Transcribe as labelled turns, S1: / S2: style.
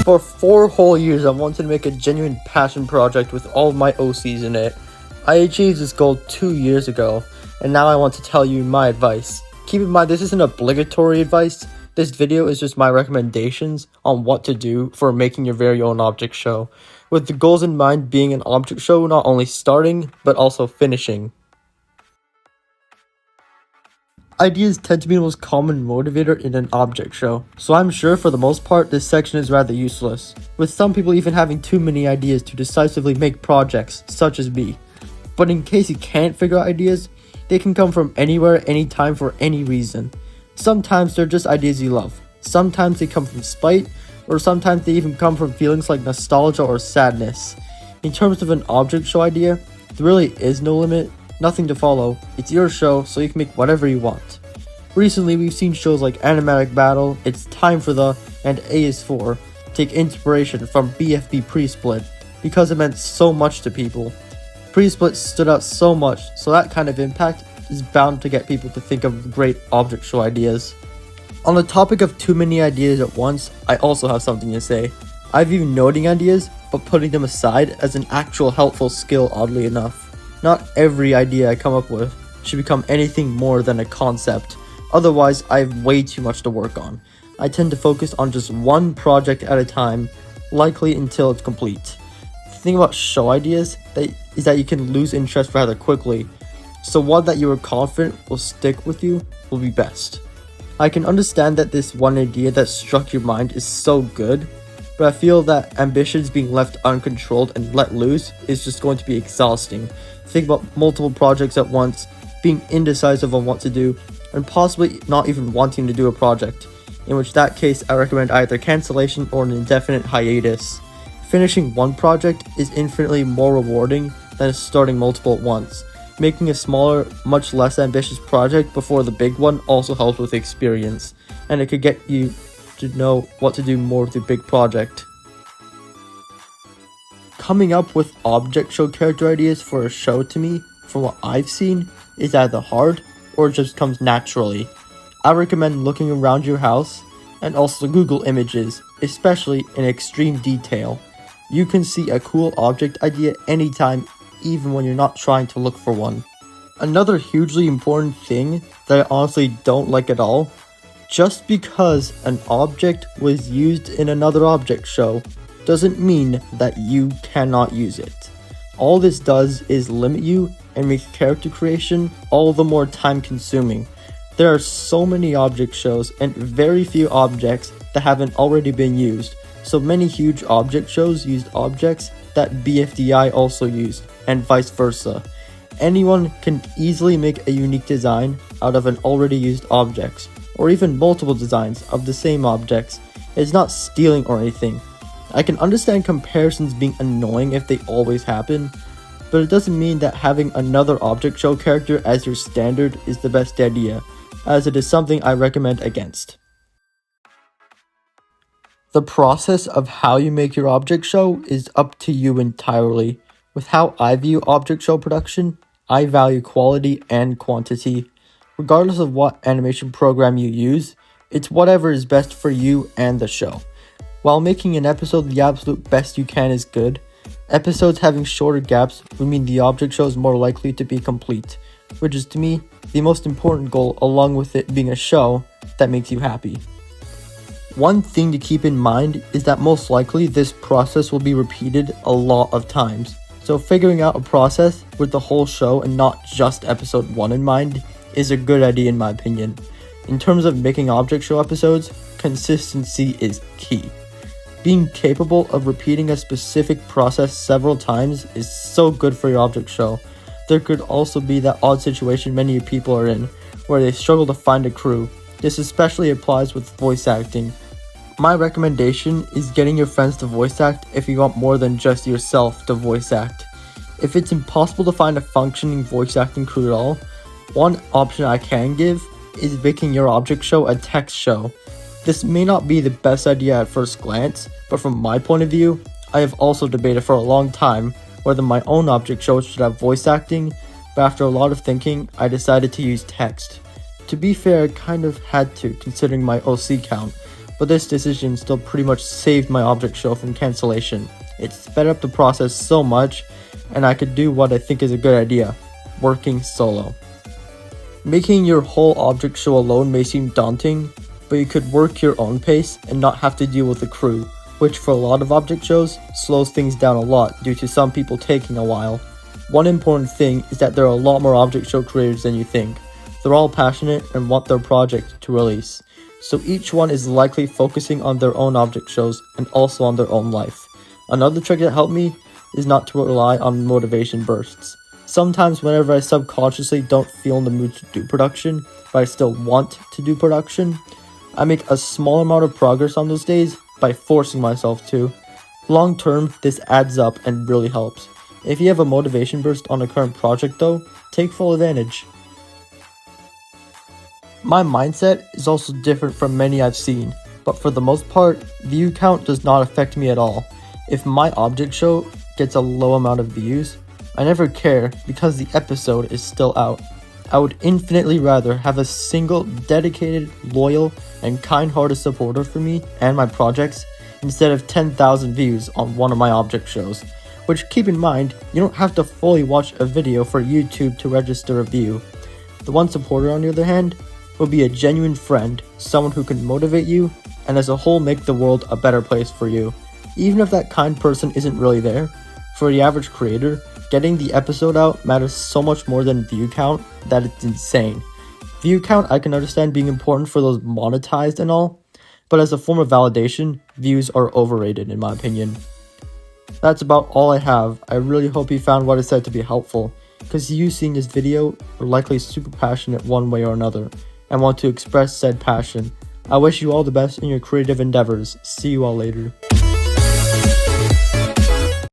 S1: For 4 whole years, I wanted to make a genuine passion project with all of my OCs in it. I achieved this goal 2 years ago, and now I want to tell you my advice. Keep in mind, this isn't obligatory advice. This video is just my recommendations on what to do for making your very own object show, with the goals in mind being an object show not only starting, but also finishing. Ideas tend to be the most common motivator in an object show, so I'm sure for the most part this section is rather useless, with some people even having too many ideas to decisively make projects, such as me. But in case you can't figure out ideas, they can come from anywhere, anytime, for any reason. Sometimes they're just ideas you love, sometimes they come from spite, or sometimes they even come from feelings like nostalgia or sadness. In terms of an object show idea, there really is no limit. Nothing to follow. It's your show, so you can make whatever you want. Recently, we've seen shows like Animatic Battle, It's Time for the, and A is 4 take inspiration from BFB Pre-Split because it meant so much to people. Pre-Split stood out so much, so that kind of impact is bound to get people to think of great object show ideas. On the topic of too many ideas at once, I also have something to say. I view noting ideas, but putting them aside as an actual helpful skill, oddly enough. Not every idea I come up with should become anything more than a concept, otherwise I have way too much to work on. I tend to focus on just one project at a time, likely until it's complete. The thing about show ideas is that you can lose interest rather quickly, so one that you are confident will stick with you will be best. I can understand that this one idea that struck your mind is so good, but I feel that ambitions being left uncontrolled and let loose is just going to be exhausting. Think about multiple projects at once, being indecisive on what to do, and possibly not even wanting to do a project, in which that case I recommend either cancellation or an indefinite hiatus. Finishing one project is infinitely more rewarding than starting multiple at once. Making a smaller, much less ambitious project before the big one also helps with experience, and it could get you to know what to do more with your big project. Coming up with object show character ideas for a show, to me, from what I've seen, is either hard or just comes naturally. I recommend looking around your house and also Google images, especially in extreme detail. You can see a cool object idea anytime, even when you're not trying to look for one. Another hugely important thing that I honestly don't like at all, just because an object was used in another object show doesn't mean that you cannot use it. All this does is limit you and make character creation all the more time consuming. There are so many object shows and very few objects that haven't already been used, so many huge object shows used objects that BFDI also used, and vice versa. Anyone can easily make a unique design out of an already used objects, or even multiple designs of the same objects. It's not stealing or anything. I can understand comparisons being annoying if they always happen, but it doesn't mean that having another object show character as your standard is the best idea, as it is something I recommend against. The process of how you make your object show is up to you entirely. With how I view object show production, I value quality and quantity. Regardless of what animation program you use, it's whatever is best for you and the show. While making an episode the absolute best you can is good, episodes having shorter gaps would mean the object show is more likely to be complete, which is to me the most important goal, along with it being a show that makes you happy. One thing to keep in mind is that most likely this process will be repeated a lot of times, so figuring out a process with the whole show and not just episode 1 in mind is a good idea in my opinion. In terms of making object show episodes, consistency is key. Being capable of repeating a specific process several times is so good for your object show. There could also be that odd situation many people are in, where they struggle to find a crew. This especially applies with voice acting. My recommendation is getting your friends to voice act if you want more than just yourself to voice act. If it's impossible to find a functioning voice acting crew at all, one option I can give is making your object show a text show. This may not be the best idea at first glance, but from my point of view, I have also debated for a long time whether my own object show should have voice acting, but after a lot of thinking, I decided to use text. To be fair, I kind of had to, considering my OC count, but this decision still pretty much saved my object show from cancellation. It sped up the process so much, and I could do what I think is a good idea: working solo. Making your whole object show alone may seem daunting, but you could work your own pace and not have to deal with a crew, which for a lot of object shows slows things down a lot due to some people taking a while. One important thing is that there are a lot more object show creators than you think. They're all passionate and want their project to release, so each one is likely focusing on their own object shows and also on their own life. Another trick that helped me is not to rely on motivation bursts. Sometimes whenever I subconsciously don't feel in the mood to do production, but I still want to do production, I make a small amount of progress on those days by forcing myself to. Long term, this adds up and really helps. If you have a motivation burst on a current project though, take full advantage. My mindset is also different from many I've seen, but for the most part, view count does not affect me at all. If my object show gets a low amount of views, I never care because the episode is still out. I would infinitely rather have a single, dedicated, loyal, and kind-hearted supporter for me and my projects instead of 10,000 views on one of my object shows. Which, keep in mind, you don't have to fully watch a video for YouTube to register a view. The one supporter, on the other hand, will be a genuine friend, someone who can motivate you, and as a whole make the world a better place for you. Even if that kind person isn't really there, for the average creator, getting the episode out matters so much more than view count that it's insane. View count I can understand being important for those monetized and all, but as a form of validation, views are overrated in my opinion. That's about all I have. I really hope you found what I said to be helpful, because you seeing this video are likely super passionate one way or another, and want to express said passion. I wish you all the best in your creative endeavors. See you all later.